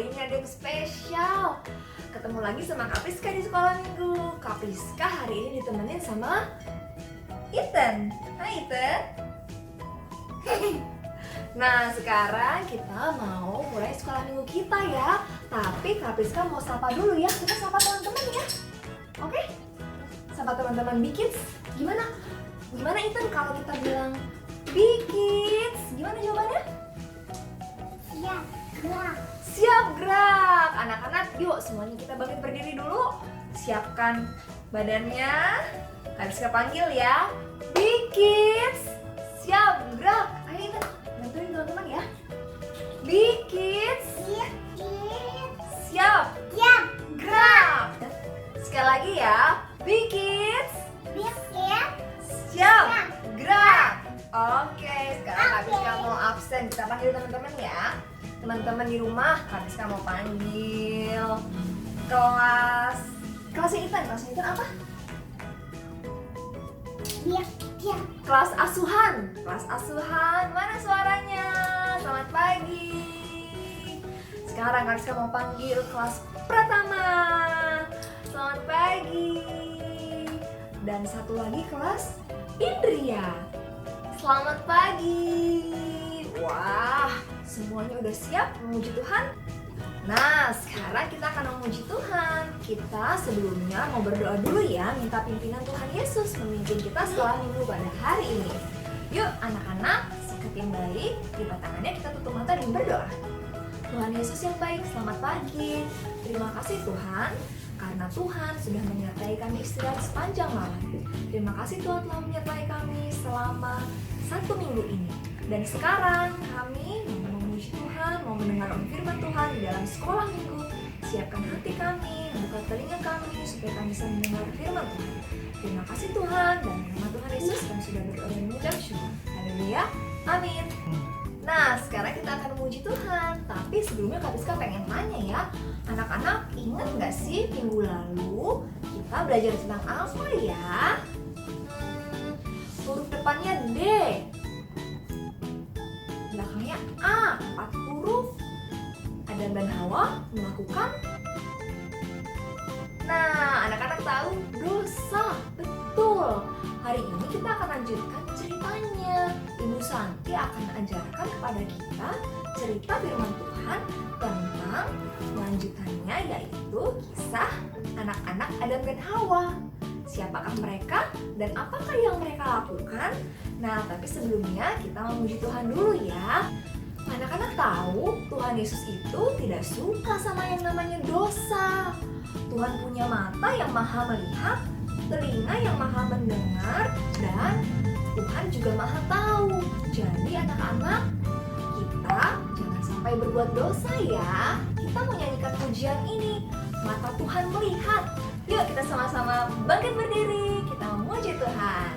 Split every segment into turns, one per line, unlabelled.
hari ini ada yang spesial. Ketemu lagi sama Kak Priska di sekolah minggu. Kak Priska hari ini ditemenin sama Ethan. Hai Ethan. Nah sekarang kita mau mulai sekolah minggu kita ya. Tapi Kak Priska mau sapa dulu ya. Kita sapa teman-teman ya. Oke? Sapa teman-teman Bikids. Gimana Ethan kalau kita bilang Bikids? Gimana jawabannya?
Siap, gerak.
Siap gerak. Anak-anak yuk semuanya kita bangkit berdiri dulu. Siapkan badannya. Kak Priska panggil ya. Bikids, siap gerak. Ayo Ethan, bantuin teman-teman ya. Bikids,
Siap,
siap
siap,
gerak. Sekali lagi ya. Bikids,
siap,
siap gerak. Oke, sekarang Kak Priska mau absen. Kita panggil teman-teman ya. Teman-teman di rumah, Kak Priska mau panggil kelasnya Ethan apa?
siap, siap.
Kelas asuhan. Mana suaranya? Selamat pagi. Sekarang Kak Priska mau panggil kelas pertama. Selamat pagi. Dan satu lagi kelas Indria. Selamat pagi. Wah, semuanya udah siap memuji Tuhan? Nah, sekarang kita akan memuji Tuhan. Kita sebelumnya mau berdoa dulu ya, minta pimpinan Tuhan Yesus memimpin kita sekolah minggu pada hari ini. Yuk anak-anak, sikap yang baik, lipat tangannya, kita tutup mata dan berdoa. Tuhan Yesus yang baik, selamat pagi. Terima kasih Tuhan, karena Tuhan sudah menyertai kami istirahat sepanjang malam. Terima kasih Tuhan telah menyertai kami selama 1 minggu ini. Dan sekarang kami mau memuji Tuhan, mau mendengar firman Tuhan di dalam sekolah minggu. Siapkan hati kami, buka telinga kami supaya kami bisa mendengar firman Tuhan. Terima kasih Tuhan, dan nama Tuhan Yesus kami sudah berdoa dan mengucap syukur. Haleluya, amin. Nah, sekarang kita akan memuji Tuhan. Tapi sebelumnya Kak Priska pengen tanya ya, anak-anak ingat nggak sih minggu lalu kita belajar tentang apa ya? Huruf depannya D, belakangnya A, 4 huruf. Adam dan Hawa melakukan. Nah, anak-anak tahu dosa, betul. Hari ini kita akan lanjutkan ceritanya. Ibu Santi akan ajarkan kepada kita cerita firman Tuhan tentang lanjutannya, yaitu kisah anak-anak Adam dan Hawa. Siapakah mereka dan apakah yang mereka lakukan? Nah, tapi sebelumnya kita memuji Tuhan dulu ya. Anak-anak tahu Tuhan Yesus itu tidak suka sama yang namanya dosa. Tuhan punya mata yang maha melihat, telinga yang maha mendengar, dan Tuhan juga maha tahu. Jadi anak-anak, kita jangan sampai berbuat dosa ya. Kita mau nyanyikan pujian ini, mata Tuhan melihat. Yuk kita sama-sama bangkit berdiri, kita memuji Tuhan.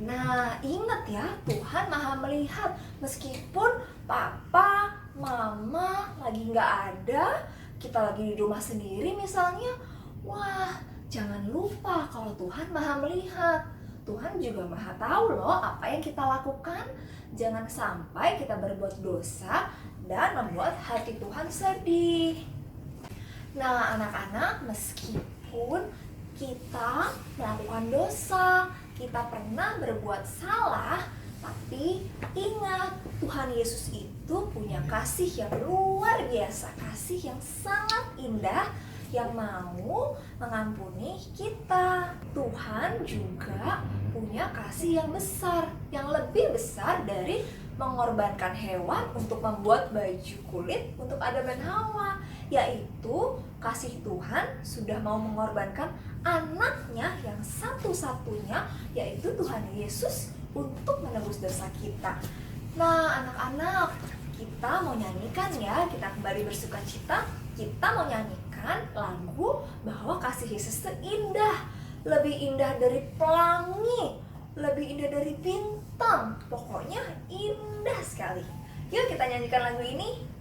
Nah, ingat ya, Tuhan maha melihat. Meskipun papa, mama lagi nggak ada, kita lagi di rumah sendiri misalnya, wah, jangan lupa kalau Tuhan maha melihat. Tuhan juga Maha tahu loh apa yang kita lakukan. Jangan sampai kita berbuat dosa dan membuat hati Tuhan sedih. Nah, anak-anak, meskipun kita melakukan dosa, kita pernah berbuat salah, tapi ingat, Tuhan Yesus itu punya kasih yang luar biasa, kasih yang sangat indah, yang mau mengampuni kita. Tuhan juga punya kasih yang besar, yang lebih besar dari mengorbankan hewan untuk membuat baju kulit untuk Adam dan Hawa, yaitu kasih Tuhan sudah mau mengorbankan anaknya yang satu-satunya, yaitu Tuhan Yesus, untuk menebus dosa kita. Nah, anak-anak, kita mau nyanyikan ya, kita kembali bersuka cita. Kita mau nyanyikan lagu bahwa kasih Yesus itu indah, lebih indah dari pelangi, lebih indah dari bintang, pokoknya indah sekali. Yuk kita nyanyikan lagu ini.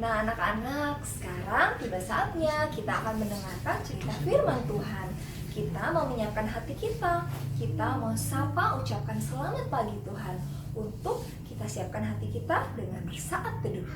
Nah, anak-anak, sekarang tiba saatnya kita akan mendengarkan cerita firman Tuhan. Kita mau menyiapkan hati kita. Kita mau sapa, ucapkan selamat pagi Tuhan. Untuk kita siapkan hati kita dengan bersaat teduh.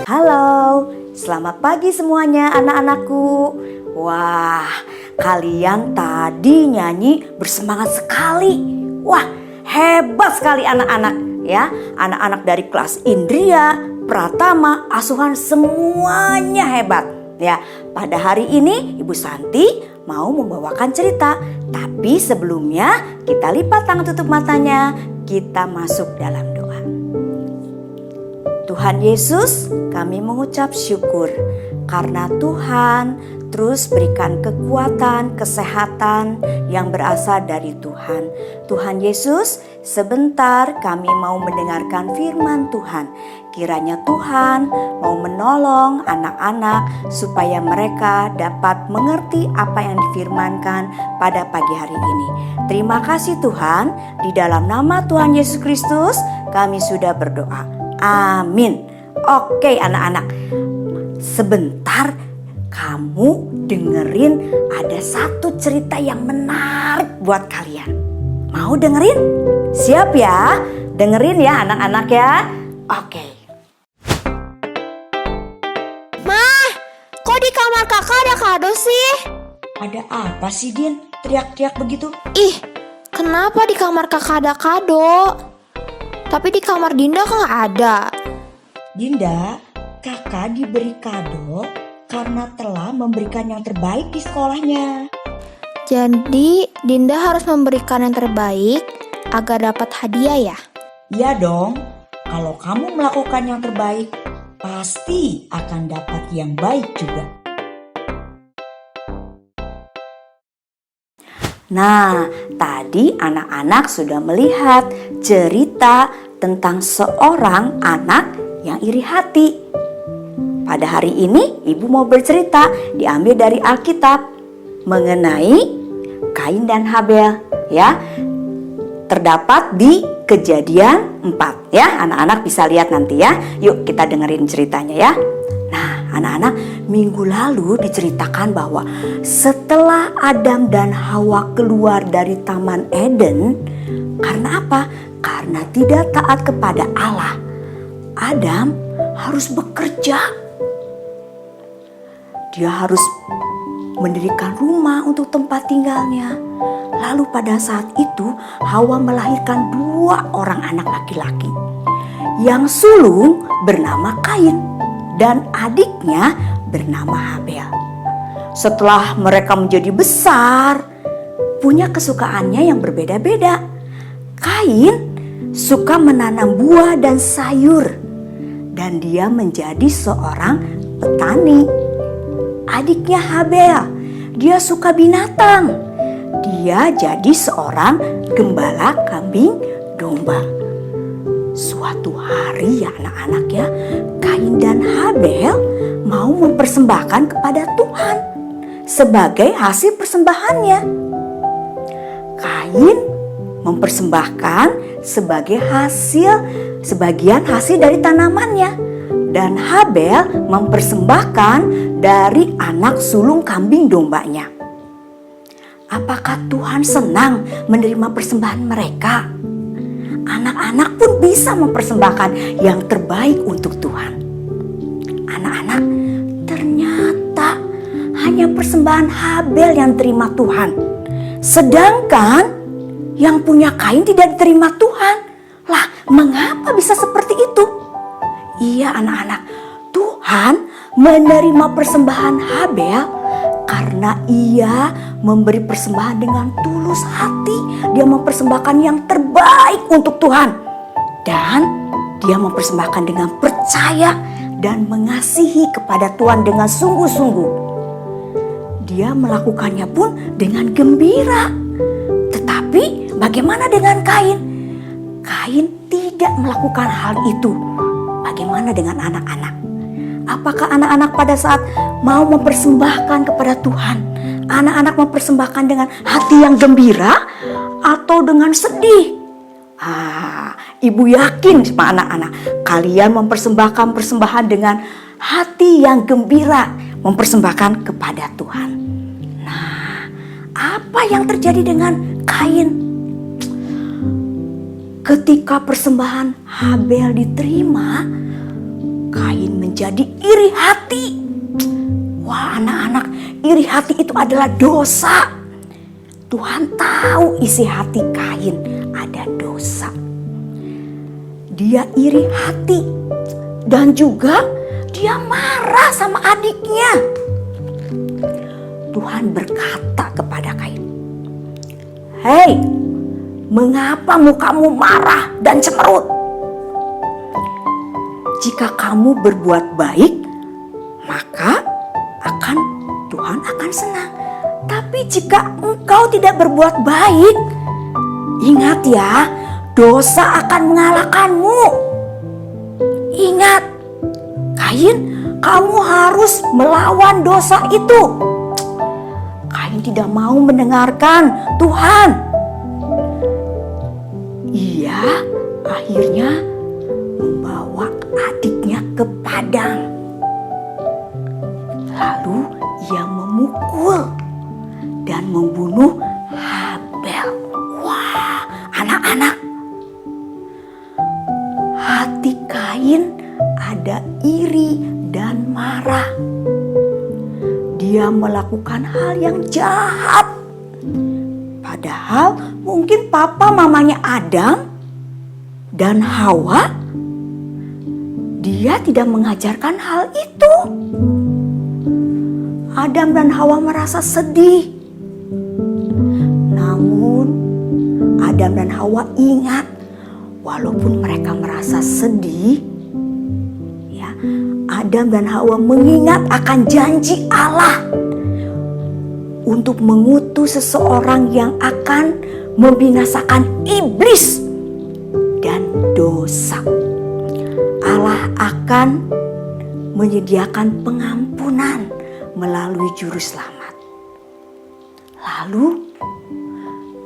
Halo, selamat pagi semuanya anak-anakku. Wah, kalian tadi nyanyi bersemangat sekali. Wah, hebat sekali anak-anak ya. Anak-anak dari kelas Indria, Pratama, Asuhan semuanya hebat ya. Pada hari ini Ibu Santi mau membawakan cerita. Tapi sebelumnya kita lipat tangan tutup matanya. Kita masuk dalam doa. Tuhan Yesus, kami mengucap syukur karena Tuhan terus berikan kekuatan, kesehatan yang berasal dari Tuhan. Tuhan Yesus, sebentar kami mau mendengarkan firman Tuhan. Kiranya Tuhan mau menolong anak-anak supaya mereka dapat mengerti apa yang difirmankan pada pagi hari ini. Terima kasih Tuhan, di dalam nama Tuhan Yesus Kristus kami sudah berdoa. Amin. Oke anak-anak, sebentar kamu dengerin ada satu cerita yang menarik buat kalian. Mau dengerin? Siap ya? Dengerin ya anak-anak ya. Oke.
Mah, kok di kamar kakak ada kado sih?
Ada apa sih Din? Teriak-teriak begitu?
Ih, kenapa di kamar kakak ada kado? Tapi di kamar Dinda kok nggak ada.
Dinda, kakak diberi kado karena telah memberikan yang terbaik di sekolahnya.
Jadi Dinda harus memberikan yang terbaik agar dapat hadiah ya?
Iya dong, kalau kamu melakukan yang terbaik, pasti akan dapat yang baik juga. Nah, tadi anak-anak sudah melihat cerita tentang seorang anak yang iri hati. Pada hari ini, Ibu mau bercerita diambil dari Alkitab mengenai Kain dan Habel ya. Terdapat di Kejadian 4 ya. Anak-anak bisa lihat nanti ya. Yuk kita dengerin ceritanya ya. Nah, anak-anak, minggu lalu diceritakan bahwa setelah Adam dan Hawa keluar dari Taman Eden, karena apa? Karena tidak taat kepada Allah, Adam harus bekerja. Dia harus mendirikan rumah untuk tempat tinggalnya. Lalu pada saat itu Hawa melahirkan 2 orang anak laki-laki. Yang sulung bernama Kain dan adiknya bernama Habel. Setelah mereka menjadi besar, punya kesukaannya yang berbeda-beda. Kain suka menanam buah dan sayur, dan dia menjadi seorang petani. Adiknya Habel, dia suka binatang. Dia jadi seorang gembala kambing domba. Suatu hari ya anak-anak ya, Kain dan Habel mau mempersembahkan kepada Tuhan sebagai hasil persembahannya. Kain mempersembahkan sebagian hasil dari tanamannya, dan Habel mempersembahkan dari anak sulung kambing dombanya. Apakah Tuhan senang menerima persembahan mereka? Anak-anak pun bisa mempersembahkan yang terbaik untuk Tuhan. Anak-anak, ternyata hanya persembahan Habel yang terima Tuhan. Sedangkan yang punya Kain tidak diterima Tuhan. Lah, mengapa bisa seperti itu? Iya anak-anak, Tuhan menerima persembahan Habel karena ia memberi persembahan dengan tulus hati. Dia mempersembahkan yang terbaik untuk Tuhan. Dan dia mempersembahkan dengan percaya dan mengasihi kepada Tuhan dengan sungguh-sungguh. Dia melakukannya pun dengan gembira. Tetapi bagaimana dengan Kain? Kain tidak melakukan hal itu. Bagaimana dengan anak-anak? Apakah anak-anak pada saat mau mempersembahkan kepada Tuhan, anak-anak mempersembahkan dengan hati yang gembira atau dengan sedih? Ibu yakin sama anak-anak, kalian mempersembahkan persembahan dengan hati yang gembira, mempersembahkan kepada Tuhan. Nah, apa yang terjadi dengan Kain? Ketika persembahan Habel diterima, Kain menjadi iri hati. Wah, anak-anak, iri hati itu adalah dosa. Tuhan tahu isi hati Kain ada dosa. Dia iri hati dan juga dia marah sama adiknya. Tuhan berkata kepada Kain, "Hei, mengapa mukamu marah dan cemberut? Jika kamu berbuat baik, maka Tuhan akan senang. Tapi jika engkau tidak berbuat baik, ingat ya, dosa akan mengalahkanmu. Ingat, Kain, kamu harus melawan dosa itu." Kain tidak mau mendengarkan Tuhan. Ia akhirnya membawa adiknya ke padang. Lalu ia memukul dan membunuh Habel. Wah, anak-anak, hati Kain ada iri dan marah. Dia melakukan hal yang jahat. Padahal mungkin papa mamanya Adam dan Hawa, dia tidak mengajarkan hal itu. Adam dan Hawa merasa sedih. Namun Adam dan Hawa ingat, walaupun mereka merasa sedih, ya, Adam dan Hawa mengingat akan janji Allah untuk mengutus seseorang yang akan membinasakan iblis dan dosa. Allah akan menyediakan pengampunan melalui juru selamat. Lalu,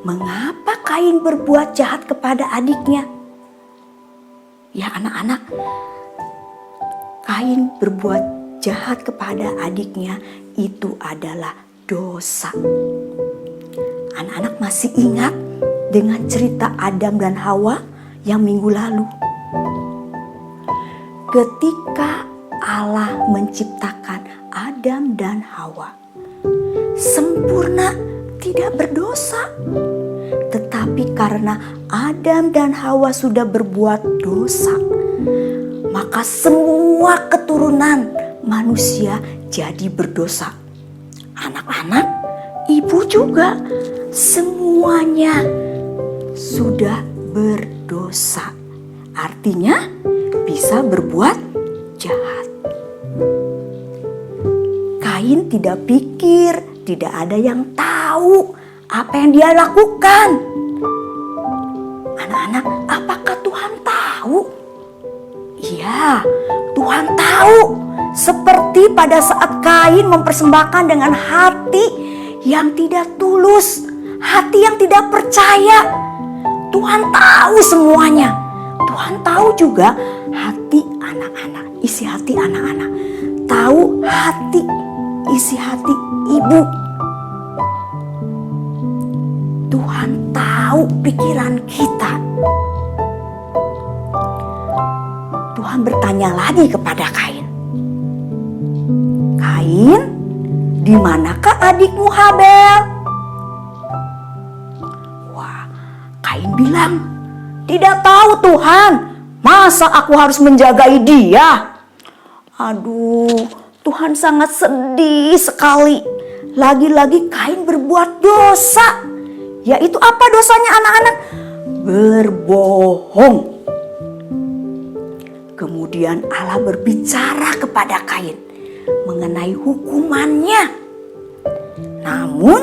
mengapa Kain berbuat jahat kepada adiknya? Ya anak-anak, Kain berbuat jahat kepada adiknya itu adalah dosa. Anak-anak masih ingat dengan cerita Adam dan Hawa yang minggu lalu? Ketika Allah menciptakan Adam dan Hawa, sempurna, tidak berdosa. Tetapi karena Adam dan Hawa sudah berbuat dosa, maka semua keturunan manusia jadi berdosa. Anak-anak, ibu juga, semuanya sudah berdosa. Artinya bisa berbuat jahat. Kain tidak pikir, tidak ada yang tahu apa yang dia lakukan. Anak-anak, apakah Tuhan tahu? Iya, Tuhan tahu. Seperti pada saat Kain mempersembahkan dengan hati yang tidak tulus, hati yang tidak percaya. Tuhan tahu semuanya. Tuhan tahu juga hati anak-anak, isi hati anak-anak. Tahu hati, isi hati ibu. Tuhan tahu pikiran kita. Tuhan bertanya lagi kepada Kain. Kain, di manakah adikmu Habel? Wah, Kain bilang, tidak tahu Tuhan, masa aku harus menjagai dia? Aduh, Tuhan sangat sedih sekali. Lagi-lagi Kain berbuat dosa. Yaitu apa dosanya anak-anak? Berbohong. Kemudian Allah berbicara kepada Kain mengenai hukumannya. Namun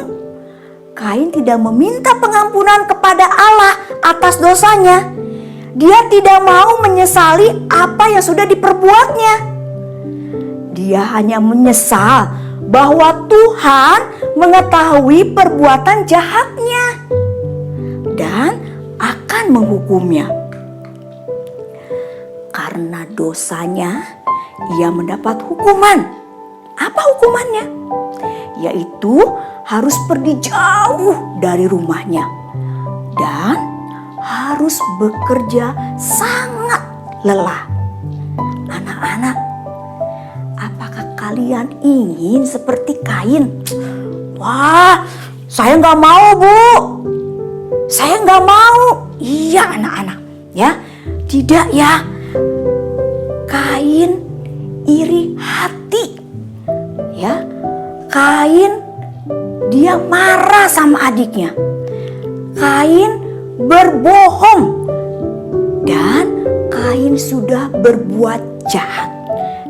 Kain tidak meminta pengampunan kepada Allah atas dosanya. Dia tidak mau menyesali apa yang sudah diperbuatnya. Dia hanya menyesal bahwa Tuhan mengetahui perbuatan jahatnya dan akan menghukumnya. Karena dosanya, ia mendapat hukuman. Apa hukumannya? Yaitu harus pergi jauh dari rumahnya dan harus bekerja sangat lelah. Anak anak-anak, apakah kalian ingin seperti Kain? Wah, saya nggak mau, Bu. Saya nggak mau. Iya, anak-anak, ya. Tidak ya. Kain iri hati. Ya. Kain dia marah sama adiknya. Kain berbohong. Dan Kain sudah berbuat jahat.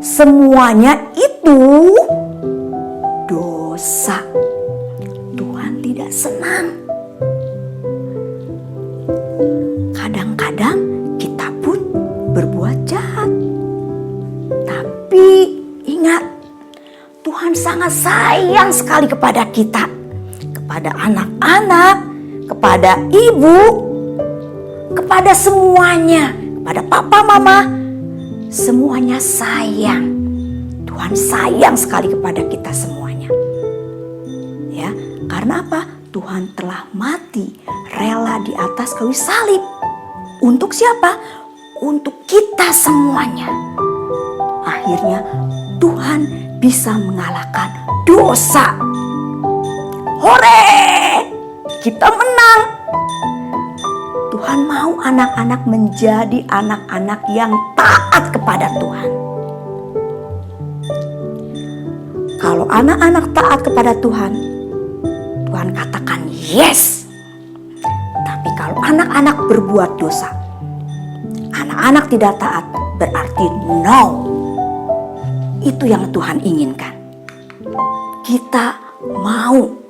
Semuanya itu dosa. Tuhan tidak senang. Kadang-kadang kita pun berbuat jahat. Tapi ingat, Tuhan sangat sayang sekali kepada kita. Kepada anak-anak, kepada ibu, kepada semuanya. Kepada papa, mama, semuanya sayang. Tuhan sayang sekali kepada kita semuanya. Ya, karena apa? Tuhan telah mati rela di atas kayu salib. Untuk siapa? Untuk kita semuanya. Akhirnya Tuhan bisa mengalahkan dosa. Hore! Kita menang. Tuhan mau anak-anak menjadi anak-anak yang taat kepada Tuhan. Kalau anak-anak taat kepada Tuhan, Tuhan katakan yes. Tapi kalau anak-anak berbuat dosa, anak-anak tidak taat, berarti no. Itu yang Tuhan inginkan. Kita mau.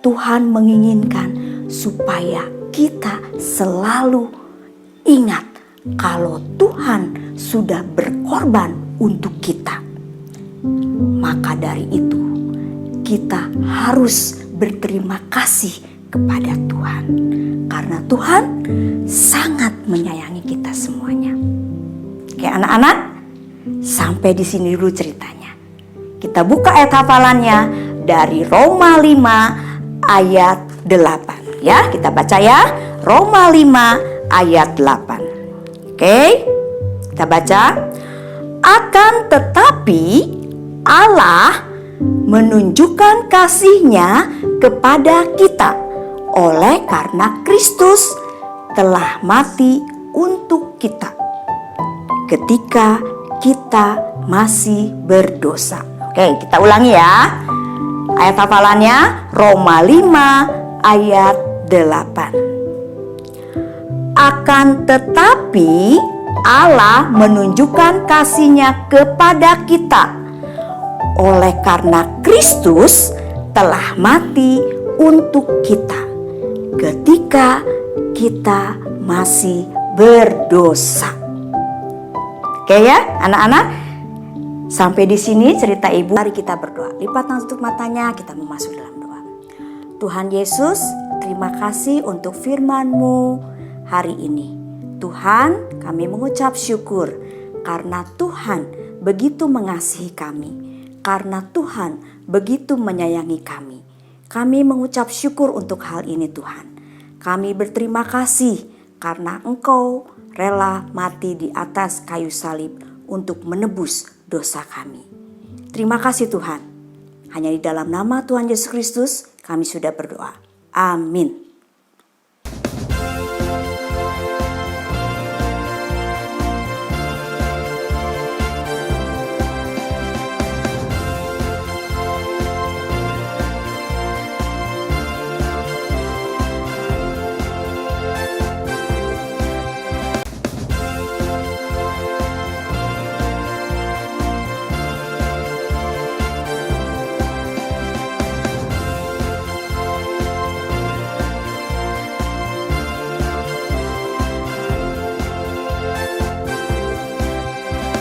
Tuhan menginginkan supaya kita selalu ingat kalau Tuhan sudah berkorban untuk kita. Maka dari itu kita harus berterima kasih kepada Tuhan. Karena Tuhan sangat menyayangi kita semuanya. Oke anak-anak, sampai di sini dulu ceritanya. Kita buka ayat hafalannya dari Roma 5 ayat 8. Ya, kita baca ya. Roma 5 ayat 8. Oke, kita baca. Akan tetapi Allah menunjukkan kasih-Nya kepada kita oleh karena Kristus telah mati untuk kita ketika kita masih berdosa. Oke, kita ulangi ya. Ayat hafalannya Roma 5 ayat 8. Akan tetapi Allah menunjukkan kasih-Nya kepada kita oleh karena Kristus telah mati untuk kita ketika kita masih berdosa. Oke ya anak-anak, sampai di sini cerita ibu. Mari kita berdoa. Lipat tangan tutup matanya, kita mau masuk dalam doa. Tuhan Yesus, terima kasih untuk firman-Mu hari ini. Tuhan, kami mengucap syukur karena Tuhan begitu mengasihi kami. Karena Tuhan begitu menyayangi kami. Kami mengucap syukur untuk hal ini Tuhan. Kami berterima kasih karena Engkau rela mati di atas kayu salib untuk menebus dosa kami. Terima kasih Tuhan. Hanya di dalam nama Tuhan Yesus Kristus kami sudah berdoa. Amin.